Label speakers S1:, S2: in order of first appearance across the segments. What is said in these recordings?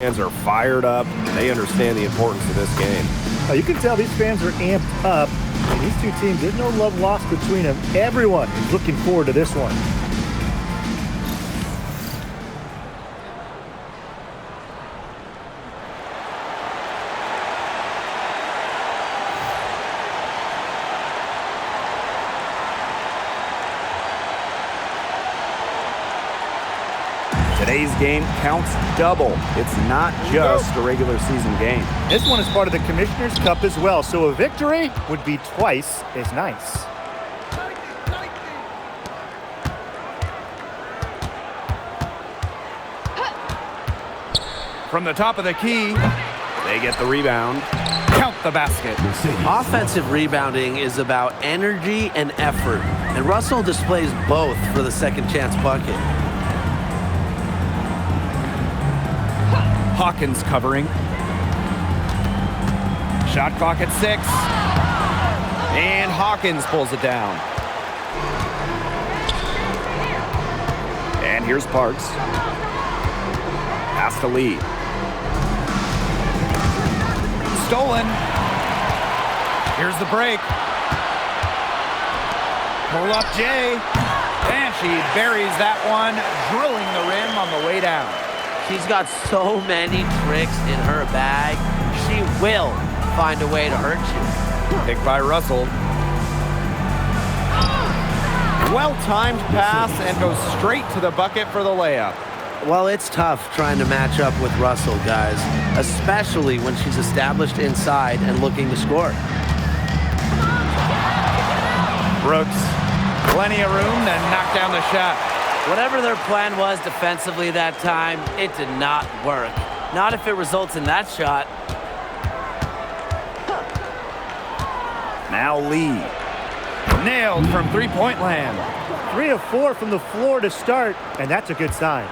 S1: Fans are fired up. They understand the importance of this game.
S2: You can tell these fans are amped up. And these two teams, there's no love lost between them. Everyone is looking forward to this one.
S1: Today's game counts double. It's not just a regular season game.
S2: This one is part of the Commissioner's Cup as well, so a victory would be twice as nice.
S1: From the top of the key, they get the rebound. Count the basket.
S3: Offensive rebounding is about energy and effort, and Russell displays both for the second chance bucket.
S1: Hawkins covering. Shot clock at 6. And Hawkins pulls it down. And here's Parks. Pass to Lee. Stolen. Here's the break. Pull up Jay. And she buries that one, drilling the rim on the way down.
S3: She's got so many tricks in her bag. She will find a way to hurt you.
S1: Picked by Russell. Well-timed pass and goes straight to the bucket for the layup.
S3: Well, it's tough trying to match up with Russell, guys, especially when she's established inside and looking to score.
S1: Brooks, plenty of room to knock down the shot.
S3: Whatever their plan was defensively that time, it did not work. Not if it results in that shot.
S1: Now Lee. Nailed from three-point land.
S2: 3 of 4 from the floor to start, and that's a good sign.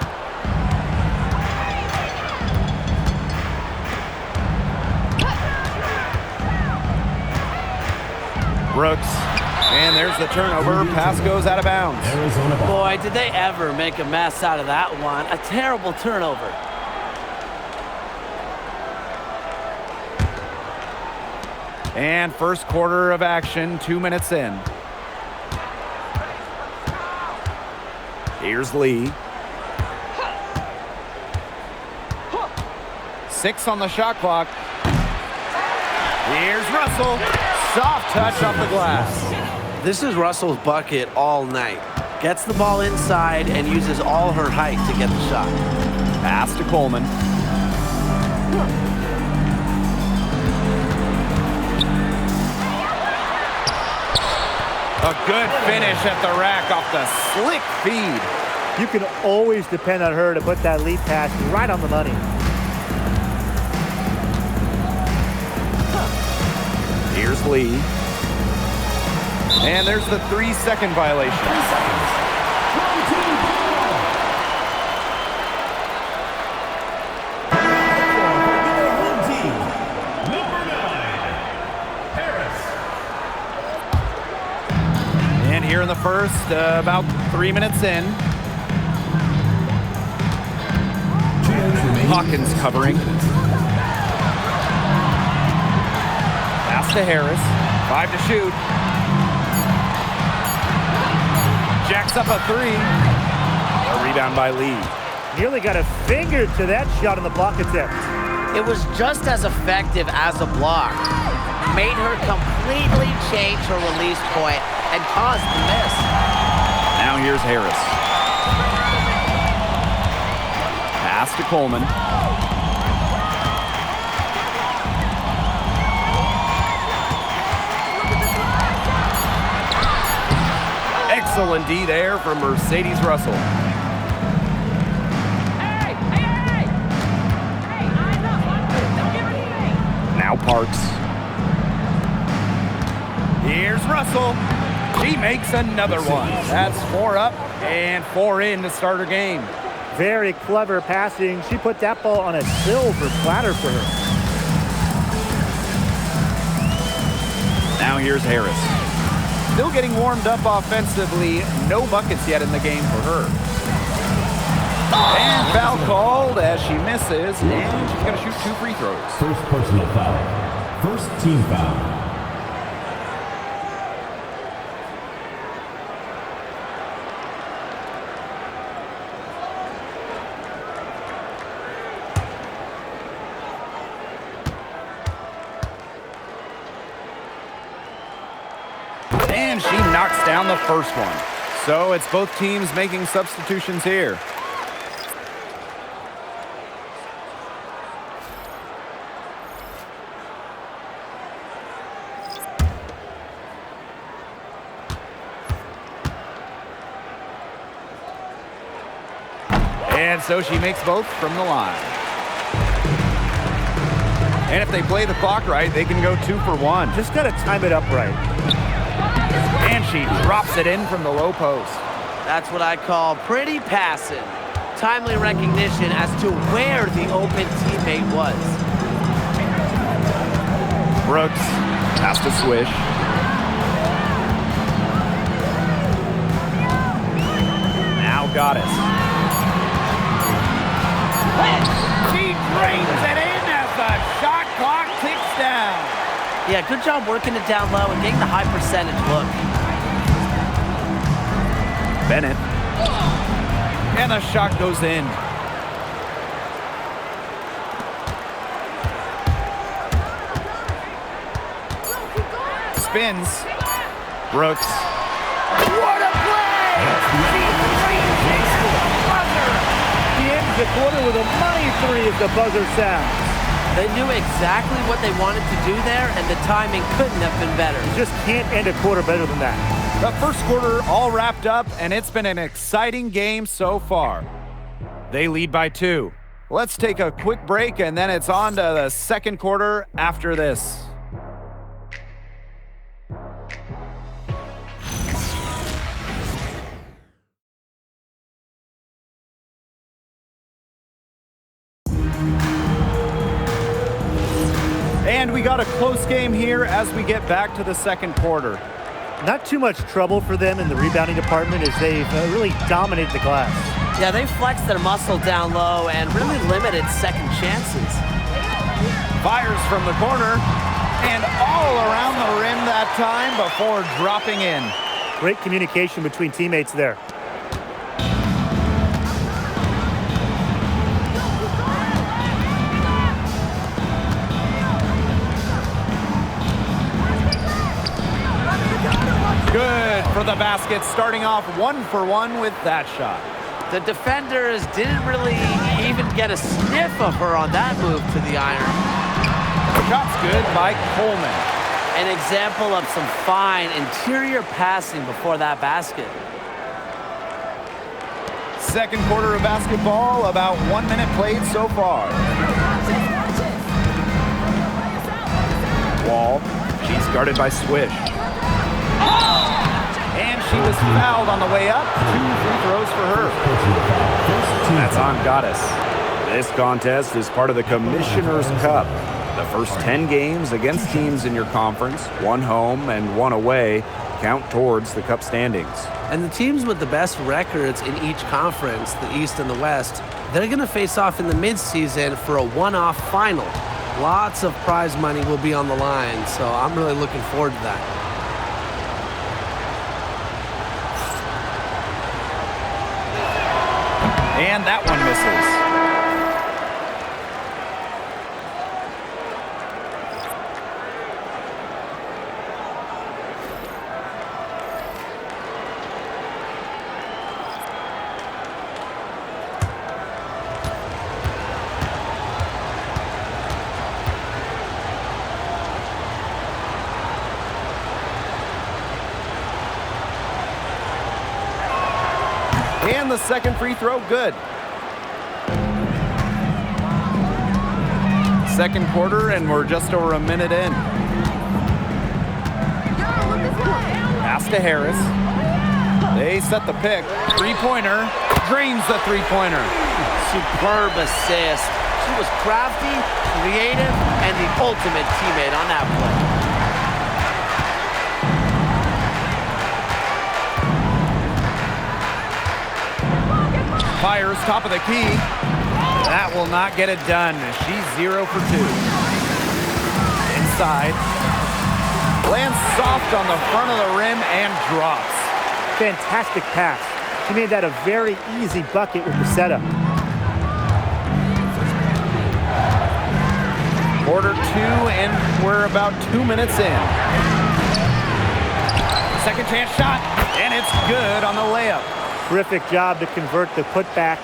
S1: Brooks. And there's the turnover. Pass goes out of bounds.
S3: Boy, did they ever make a mess out of that one. A terrible turnover.
S1: And first quarter of action, 2 minutes in. Here's Lee. 6 on the shot clock. Here's Russell. Soft touch off the glass.
S3: This is Russell's bucket all night. Gets the ball inside and uses all her height to get the shot.
S1: Pass to Coleman. A good finish at the rack off the slick feed.
S2: You can always depend on her to put that lead pass right on the money.
S1: Here's Lee. And there's the 3-second violation. And here in the first, about 3 minutes in. Hawkins covering. Pass to Harris. 5 to shoot. Jacks up a 3. A rebound by Lee.
S2: Nearly got a finger to that shot on the block attempt.
S3: It was just as effective as a block. Made her completely change her release point and caused the miss.
S1: Now here's Harris. Pass to Coleman. Excellent D there from Mercedes Russell. Now Parks. Here's Russell. She makes another one. That's 4 up and 4 in to start her game.
S2: Very clever passing. She put that ball on a silver platter for her.
S1: Now here's Harris. Still getting warmed up offensively. No buckets yet in the game for her. And foul called as she misses, and she's going to shoot 2 free throws.
S4: First personal foul. First team foul.
S1: And she knocks down the first one. So it's both teams making substitutions here. And so she makes both from the line. And if they play the clock right, they can go 2 for 1.
S2: Just got to time it up right.
S1: And she drops it in from the low post.
S3: That's what I call pretty passing. Timely recognition as to where the open teammate was.
S1: Brooks has to swish. Now Goddess. She drains it in as the shot clock ticks down.
S3: Yeah, good job working it down low and getting the high percentage look.
S1: Bennett. And the shot goes in. Spins. Brooks. What a play! She drains it at the buzzer.
S2: He ends the quarter with a money 3 as the buzzer sounds.
S3: They knew exactly what they wanted to do there, and the timing couldn't have been better.
S2: You just can't end a quarter better than that.
S1: The first quarter all wrapped up, and it's been an exciting game so far. They lead by 2. Let's take a quick break, and then it's on to the second quarter after this. And we got a close game here as we get back to the second quarter.
S2: Not too much trouble for them in the rebounding department as they've really dominated the glass.
S3: Yeah, they flexed their muscle down low and really limited second chances.
S1: Fires from the corner and all around the rim that time before dropping in.
S2: Great communication between teammates there.
S1: Good for the basket, starting off 1 for 1 with that shot.
S3: The defenders didn't really even get a sniff of her on that move to the iron.
S1: The shot's good by Coleman.
S3: An example of some fine interior passing before that basket.
S1: Second quarter of basketball, about 1 minute played so far. Wall, she's guarded by Swish. And she was fouled on the way up. 2 free throws for her. That's on Goddess. This contest is part of the Commissioner's Cup. The first 10 games against teams in your conference, 1 home and 1 away, count towards the cup standings.
S3: And the teams with the best records in each conference, the East and the West, they're going to face off in the midseason for a one-off final. Lots of prize money will be on the line, so I'm really looking forward to that.
S1: And that one misses. And the second free throw, good. Second quarter, and we're just over a minute in. Pass to Harris. They set the pick. Three-pointer. Drains the three-pointer.
S3: Superb assist. She was crafty, creative, and the ultimate teammate on that play.
S1: Fires top of the key. That will not get it done. She's 0 for 2. Inside. Lands soft on the front of the rim and drops.
S2: Fantastic pass. She made that a very easy bucket with the setup.
S1: Quarter 2, and we're about 2 minutes in. Second chance shot, and it's good on the layup.
S2: Terrific job to convert the putback.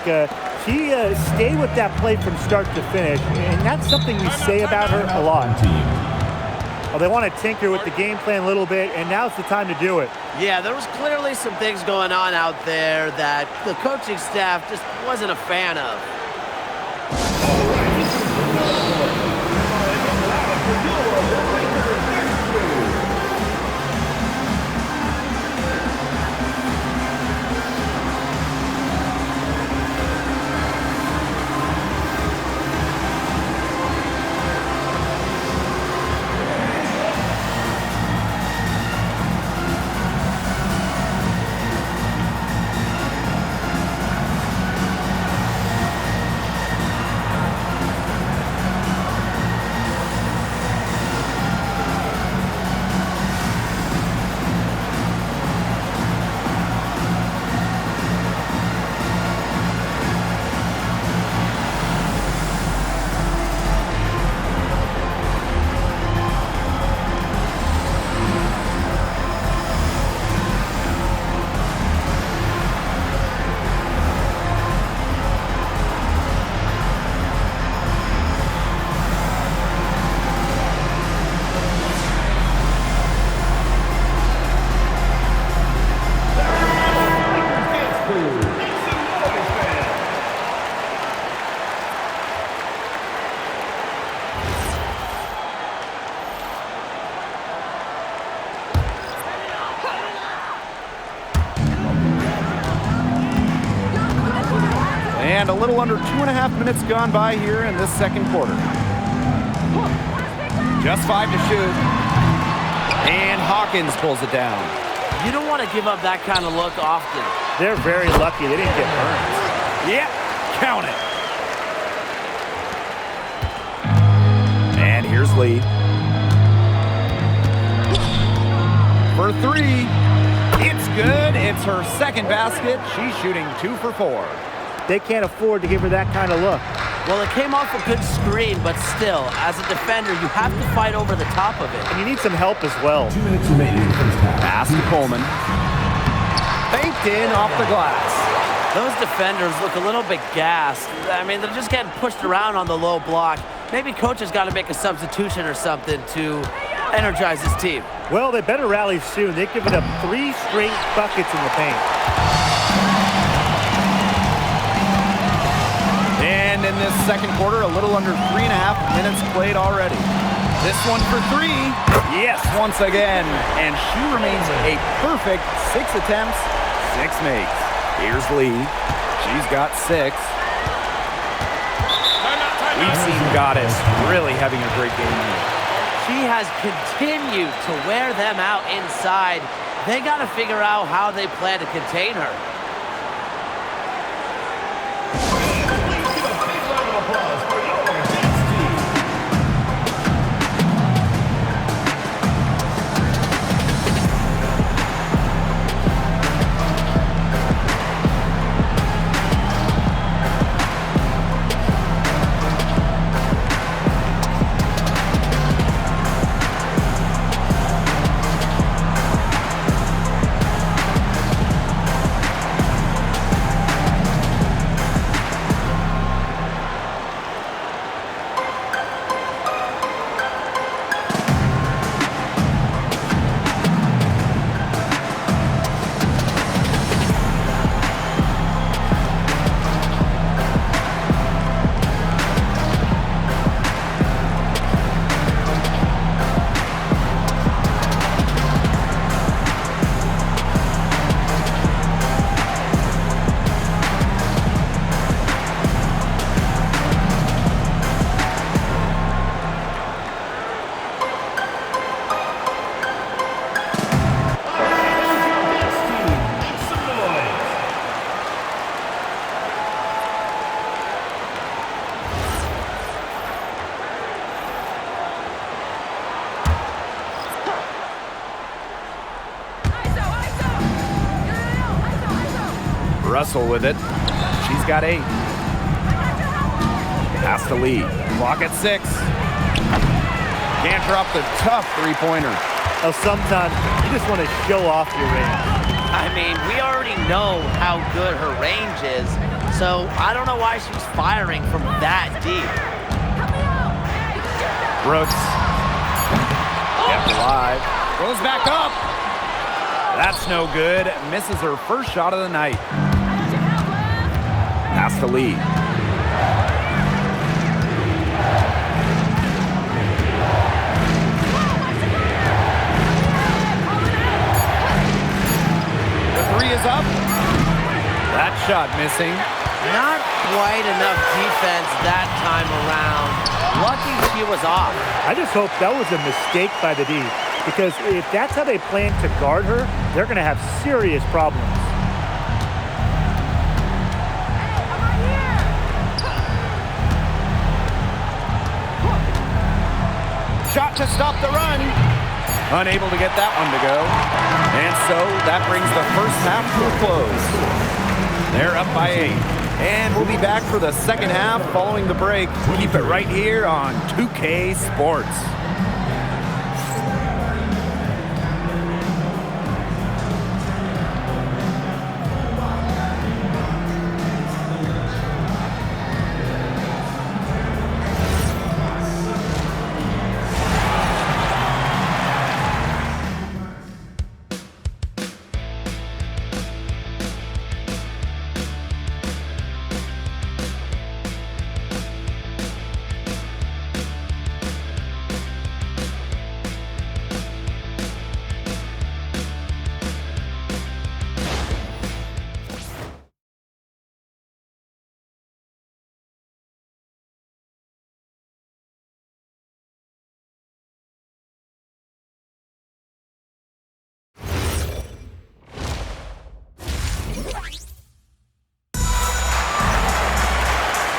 S2: She stayed with that play from start to finish, and that's something we say about her a lot. Well, they want to tinker with the game plan a little bit, and now's the time to do it.
S5: Yeah, there was clearly some things going on out there that the coaching staff just wasn't a fan of.
S1: And a little under 2.5 minutes gone by here in this second quarter. Just 5 to shoot. And Hawkins pulls it down.
S5: You don't want to give up that kind of look often.
S2: They're very lucky they didn't get burned.
S1: Yep, count it. And here's Lee. For 3. It's good. It's her second basket. She's shooting 2 for 4.
S2: They can't afford to give her that kind of look.
S5: Well, it came off a good screen, but still, as a defender, you have to fight over the top of it.
S2: And you need some help as well.
S4: 2 minutes remaining in the first half.
S1: Pass to Coleman. Faked in off the glass.
S5: Those defenders look a little bit gassed. I mean, they're just getting pushed around on the low block. Maybe coach has got to make a substitution or something to energize his team.
S2: Well, they better rally soon. They've given up 3 straight buckets in the paint.
S1: And in this second quarter, a little under 3.5 minutes played already. This one for 3. Yes, once again. And she remains a perfect 6 attempts, 6 makes. Here's Lee. She's got 6. We've seen Goddess really having a great game here.
S5: She has continued to wear them out inside. They got to figure out how they plan to contain her.
S1: Russell with it. She's got 8. Pass to Lee. Clock at 6. Can't drop the tough three-pointer.
S2: Well, sometimes you just want to show off your range.
S5: I mean, we already know how good her range is, so I don't know why she's firing from that deep.
S1: Brooks. Kept alive. Goes back up. That's no good. Misses her first shot of the night. Pass to Lee. Is up. That shot missing.
S5: Not quite enough defense that time around. Lucky she was off.
S2: I just hope that was a mistake by the D, because if that's how they plan to guard her, they're going to have serious problems.
S1: Shot to stop the run. Unable to get that one to go. And so that brings the first half to a close. They're up by 8. And we'll be back for the second half following the break. Keep it right here on 2K Sports.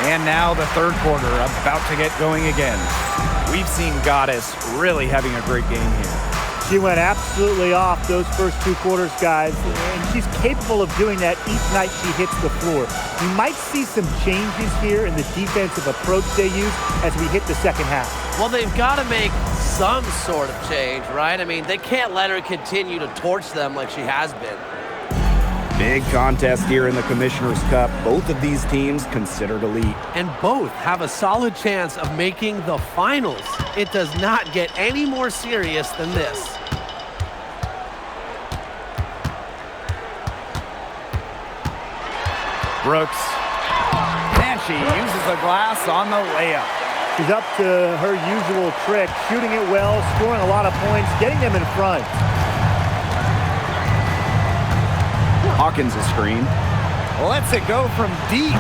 S1: And now the third quarter about to get going again. We've seen Goddess really having a great game here.
S2: She went absolutely off those first 2 quarters, guys, and she's capable of doing that each night she hits the floor. We might see some changes here in the defensive approach they use as we hit the second half.
S5: Well, they've got to make some sort of change, right? I mean, they can't let her continue to torch them like she has been.
S1: Big contest here in the Commissioner's Cup. Both of these teams considered elite.
S3: And both have a solid chance of making the finals. It does not get any more serious than this.
S1: Brooks. And she uses the glass on the layup.
S2: She's up to her usual trick, shooting it well, scoring a lot of points, getting them in front.
S1: Hawkins a screen. Lets it go from deep.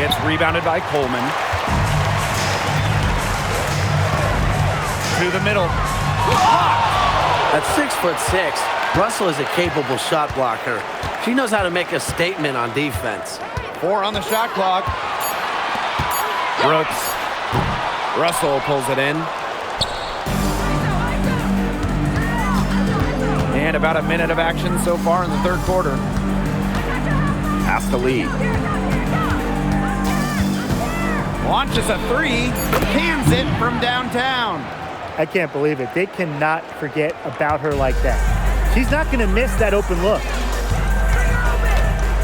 S1: It's rebounded by Coleman. To the middle.
S5: At 6'6", Russell is a capable shot blocker. She knows how to make a statement on defense.
S1: 4 on the shot clock. Brooks. Russell pulls it in. And about a minute of action so far in the third quarter. Pass to Lee. Launches a 3. Cans it from downtown.
S2: I can't believe it. They cannot forget about her like that. She's not going to miss that open look.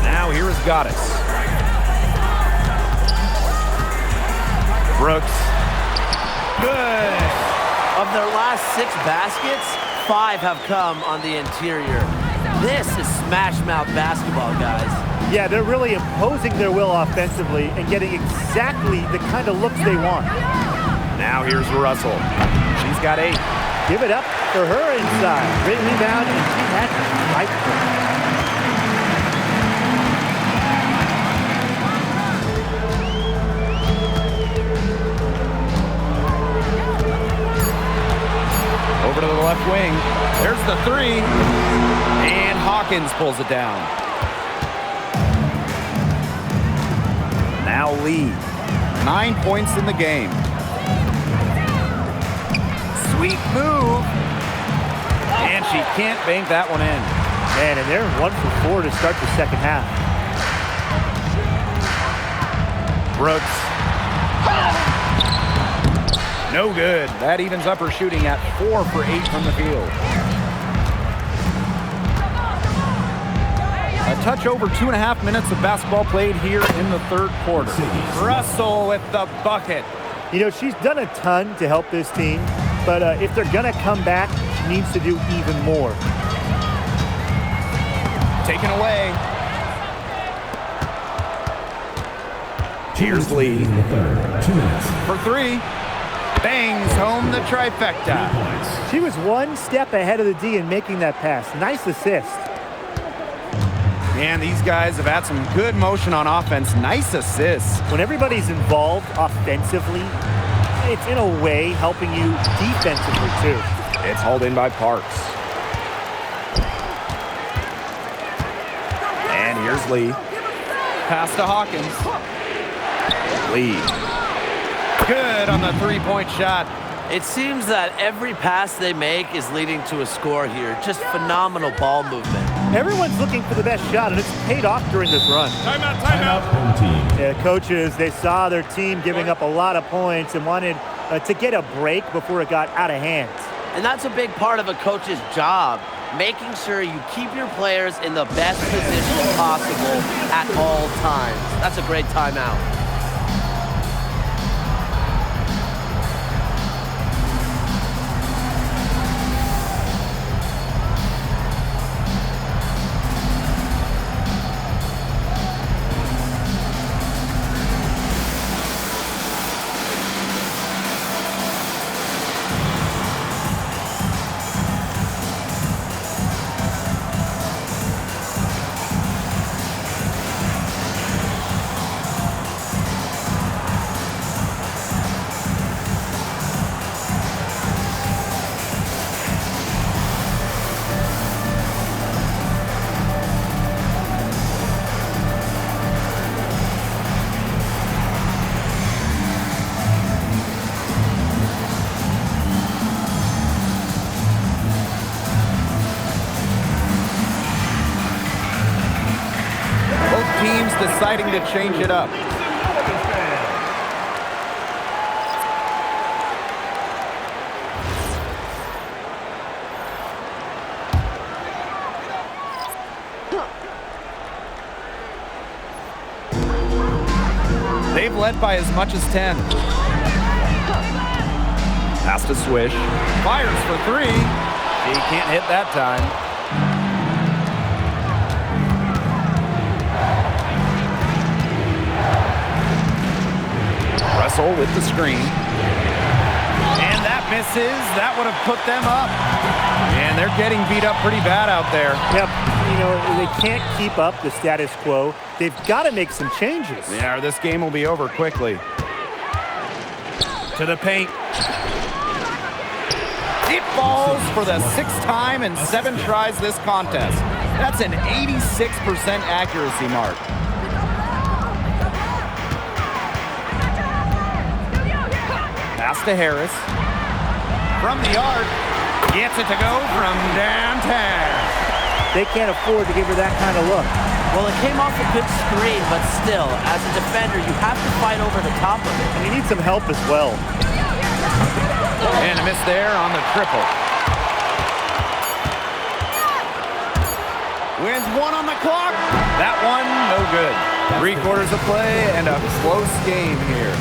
S1: Now here is Goddess. Brooks. Good.
S5: Of their last 6 baskets, 5 have come on the interior. This is smash mouth basketball, guys.
S2: Yeah, they're really imposing their will offensively and getting exactly the kind of looks they want.
S1: Now here's Russell. She's got 8.
S2: Give it up for her inside. Great rebound, and she had the right foot.
S1: Over to the left wing. There's the 3. And Hawkins pulls it down. Now Lee. 9 points in the game. Sweet move. And she can't bank that one in.
S2: Man, and they're 1 for 4 to start the second half.
S1: Brooks. No good. That evens up her shooting at 4 for 8 from the field. A touch over 2.5 minutes of basketball played here in the third quarter. Russell with the bucket.
S2: You know, she's done a ton to help this team, but if they're going to come back, she needs to do even more.
S1: Taken away. Here's Lee.
S4: 2 minutes.
S1: For 3. Bangs home the trifecta.
S2: She was one step ahead of the D in making that pass. Nice assist.
S1: And these guys have had some good motion on offense. Nice assists.
S2: When everybody's involved offensively, it's in a way helping you defensively too.
S1: It's hauled in by Parks. And here's Lee. Pass to Hawkins. Lee. Good on the three-point shot.
S5: It seems that every pass they make is leading to a score here. Just phenomenal ball movement.
S2: Everyone's looking for the best shot, and it's paid off during this run.
S4: Timeout. Home team.
S2: Yeah, coaches, they saw their team giving up a lot of points and wanted to get a break before it got out of hand.
S5: And that's a big part of a coach's job, making sure you keep your players in the best position possible at all times. That's a great timeout.
S1: Teams deciding to change it up. They've led by as much as 10. Pass to Swish. Fires for 3. She can't hit that time. Russell with the screen. And that misses. That would have put them up. And they're getting beat up pretty bad out there.
S2: Yep, you know, they can't keep up the status quo. They've got to make some changes.
S1: Yeah, or this game will be over quickly. To the paint. Deep balls for the 6th time in 7 tries this contest. That's an 86% accuracy mark. Pass to Harris. From the arc. Gets it to go from downtown.
S2: They can't afford to give her that kind of look.
S5: Well, it came off a good screen, but still, as a defender, you have to fight over the top of it.
S2: And you need some help as well.
S1: And a miss there on the triple. Wins 1 on the clock. That one, no good. 3 quarters of play and a close game here.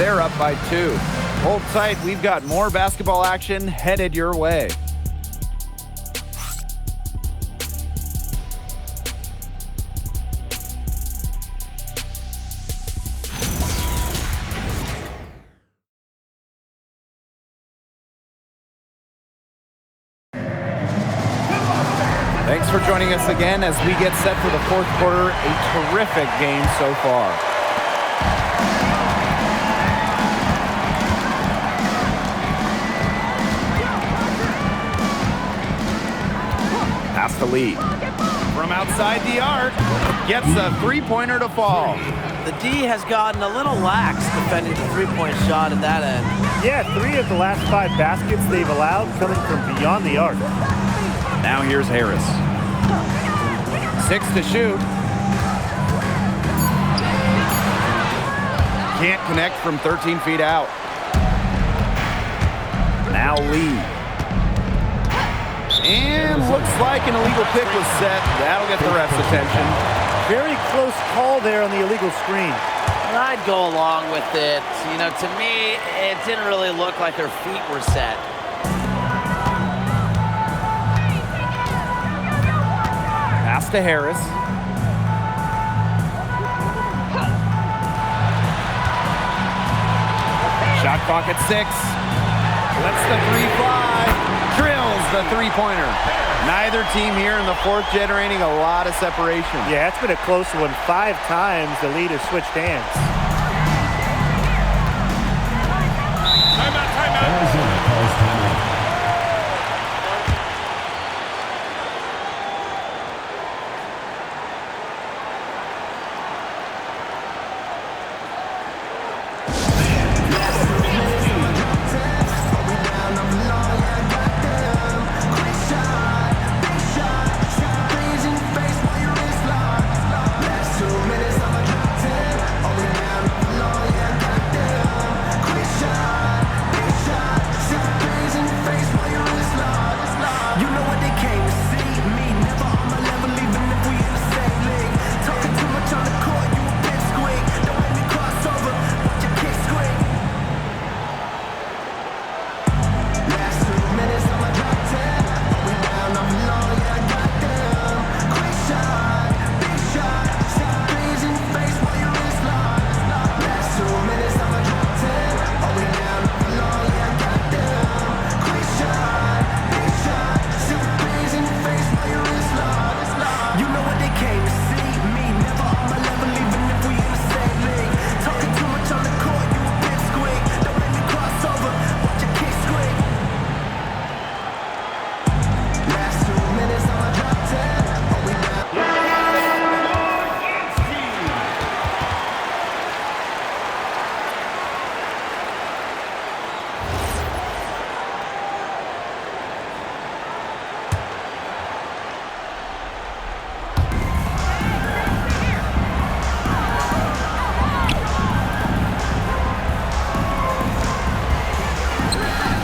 S1: They're up by 2. Hold tight, we've got more basketball action headed your way. Thanks for joining us again as we get set for the 4th quarter. A terrific game so far. Pass to Lee. From outside the arc, gets a 3-pointer to fall.
S5: The D has gotten a little lax defending the 3-point shot at that end.
S2: Yeah, 3 of the last 5 baskets they've allowed coming from beyond the arc.
S1: Now here's Harris. 6 to shoot. can't connect from 13 feet out. Now Lee. And looks like an illegal pick was set. That'll get the ref's attention.
S2: Very close call there on the illegal screen.
S5: And I'd go along with it. You know, to me, it didn't really look like her feet were set.
S1: Pass to Harris. Shot clock at 6. Lets the 3 fly. Drills the three-pointer. Neither team here in the fourth generating a lot of separation.
S2: Yeah, it's been a close one. 5 times the lead has switched hands.
S4: Arizona calls timeout.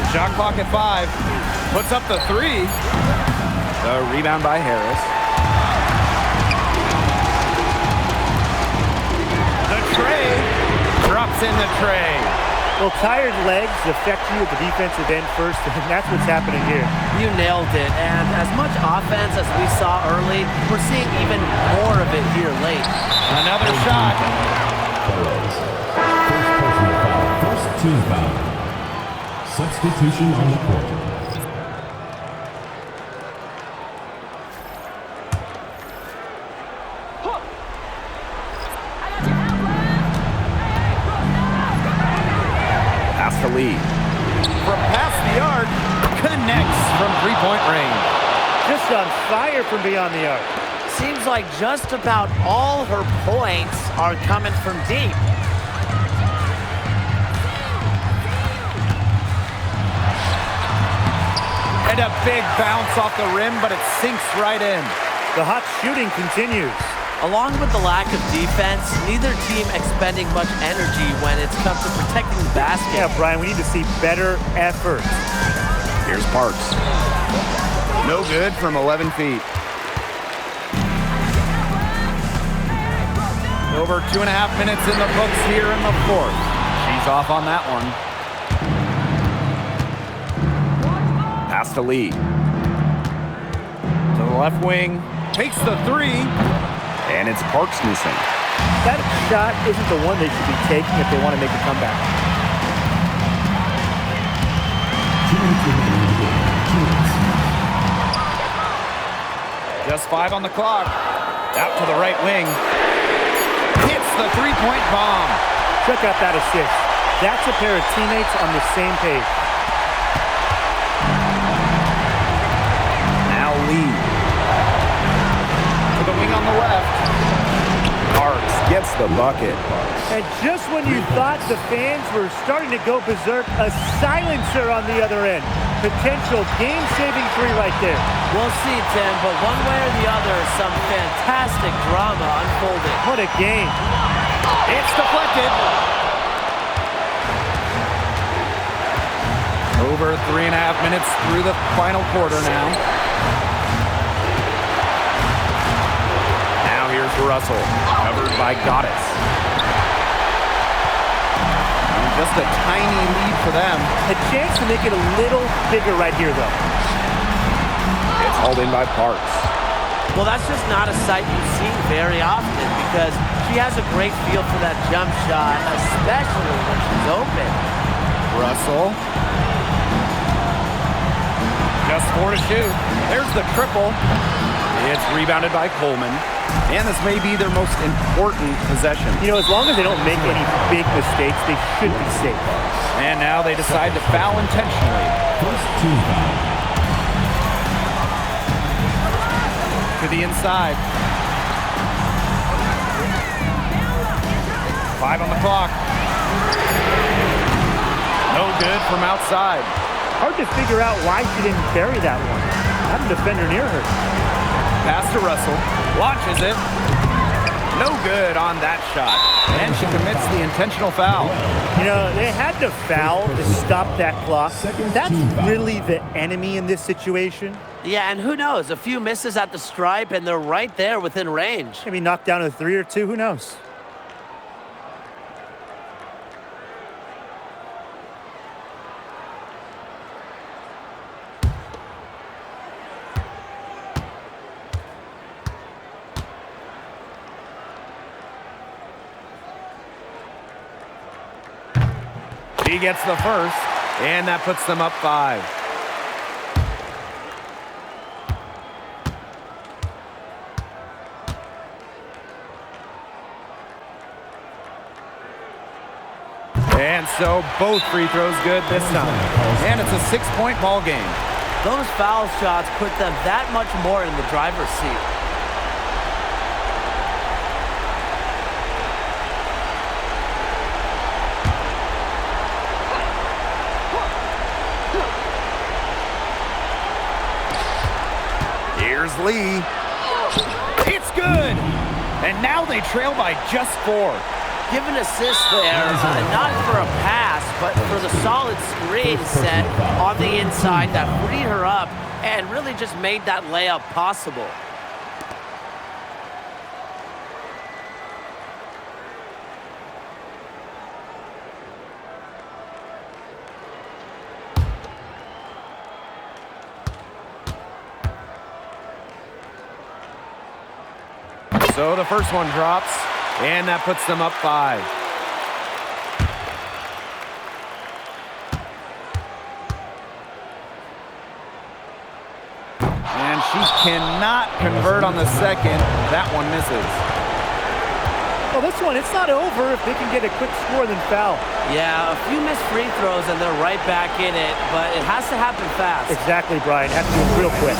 S1: Shot clock at 5. Puts up the 3. The rebound by Harris. The tray. Drops in the tray.
S2: Well, tired legs affect you at the defensive end first, and that's what's happening here.
S5: You nailed it. And as much offense as we saw early, we're seeing even more of it here late.
S1: Another shot.
S4: First team foul. Substitution on the court.
S1: Pass to Lee. From past the arc, connects from three-point range.
S2: Just on fire from beyond the arc.
S5: Seems like just about all her points are coming from deep.
S1: And a big bounce off the rim, but it sinks right in.
S2: The hot shooting continues.
S5: Along with the lack of defense, neither team expending much energy when it's come to protecting the basket.
S2: Yeah, Brian, we need to see better effort.
S1: Here's Parks. No good from 11 feet. Over 2.5 minutes in the books here in the fourth. She's off on that one. Pass to Lee. To the left wing. Takes the 3. And it's Parks missing.
S2: That shot isn't the one they should be taking if they want to make a comeback.
S1: Just 5 on the clock. Out to the right wing. Hits the three-point bomb.
S2: Check out that assist. That's a pair of teammates on the same page.
S1: Now Lee. To the wing on the left. Parks gets the bucket.
S2: And just when you thought the fans were starting to go berserk, a silencer on the other end. Potential game-saving 3 right there.
S5: We'll see, Tim, but one way or the other, some fantastic drama unfolding.
S2: What a game.
S1: It's deflected. Over 3.5 minutes through the final quarter now. Now here's Russell, covered by Goddess. And just a tiny lead for them.
S2: A chance to make it a little bigger right here, though.
S1: It's hauled in by Parks.
S5: Well, that's just not a sight you see very often because she has a great feel for that jump shot, especially when she's open.
S1: Russell. Just 4 to shoot. There's the triple. It's rebounded by Coleman. And this may be their most important possession.
S2: You know, as long as they don't make any big mistakes, they should be safe.
S1: And now they decide to foul intentionally.
S4: First team foul.
S1: To the inside. 5 on the clock. No good from outside.
S2: Hard to figure out why she didn't carry that one. Not a defender near her.
S1: Pass to Russell. Launches it. No good on that shot. And she commits the intentional foul.
S2: You know, they had to foul to stop that clock. That's really the enemy in this situation.
S5: Yeah, and who knows? A few misses at the stripe, and they're right there within range.
S2: Maybe knock down a 3 or 2, who knows?
S1: He gets the first, and that puts them up 5. And so both free throws good this time. And it's a 6-point ball game.
S5: Those foul shots put them that much more in the driver's seat.
S1: Here's Lee. It's good! And now they trail by just 4.
S5: Give an assist there, not for a pass, but for the solid screen set on the inside that freed her up and really just made that layup possible.
S1: So the first one drops, and that puts them up 5. And she cannot convert on the second. That one misses.
S2: Well, this one, it's not over if they can get a quick score then foul.
S5: Yeah, a few missed free throws and they're right back in it, but it has to happen fast.
S2: Exactly, Brian. Has to do it real quick.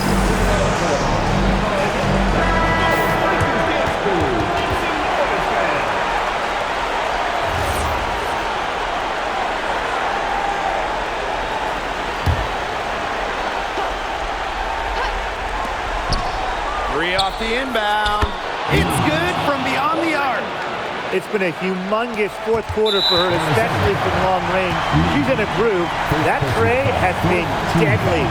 S1: 3 off the inbound. It's good from beyond the arc.
S2: It's been a humongous fourth quarter for her, especially from long range. She's in a groove. That tray has been deadly.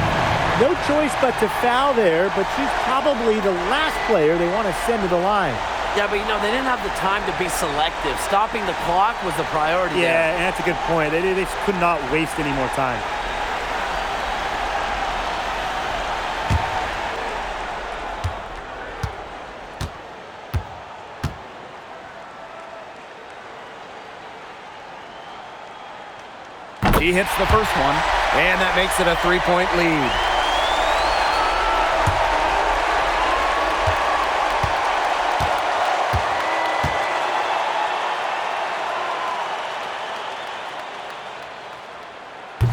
S2: No choice but to foul there, but she's probably the last player they want to send to the line.
S5: Yeah, but you know, they didn't have the time to be selective. Stopping the clock was the priority there.
S2: Yeah, and that's a good point. They could not waste any more time.
S1: He hits the first one, and that makes it a 3-point lead.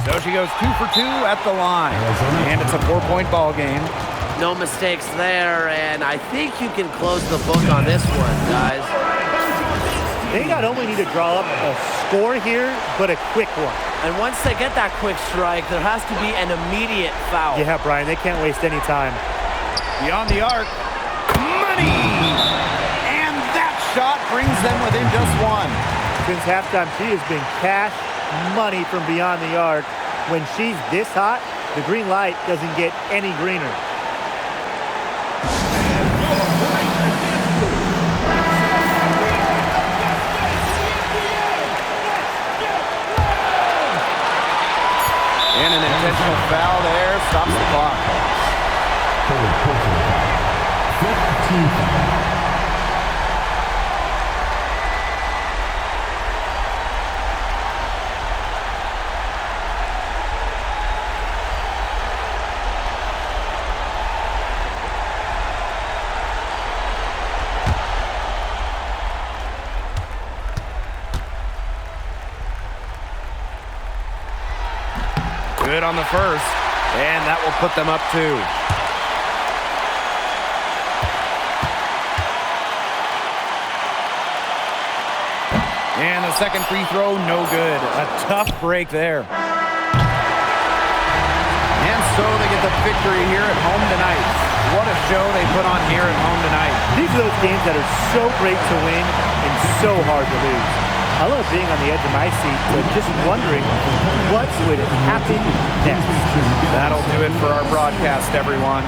S1: So she goes 2 for 2 at the line, and it's a 4-point ball game.
S5: No mistakes there, and I think you can close the book on this one, guys.
S2: They not only need to draw up a score here, but a quick one.
S5: And once they get that quick strike, there has to be an immediate foul.
S2: Yeah, Brian, they can't waste any time.
S1: Beyond the arc. Money! And that shot brings them within just 1.
S2: Since halftime, she has been cash money from beyond the arc. When she's this hot, the green light doesn't get any greener.
S1: And an intentional foul there stops the clock.
S4: 15 foul.
S1: Good on the first, and that will put them up 2. And the second free throw, no good. A tough break there. And so they get the victory here at home tonight. What a show they put on here at home tonight.
S2: These are those games that are so great to win and so hard to lose. I love being on the edge of my seat, but just wondering what would happen next.
S1: That'll do it for our broadcast, everyone.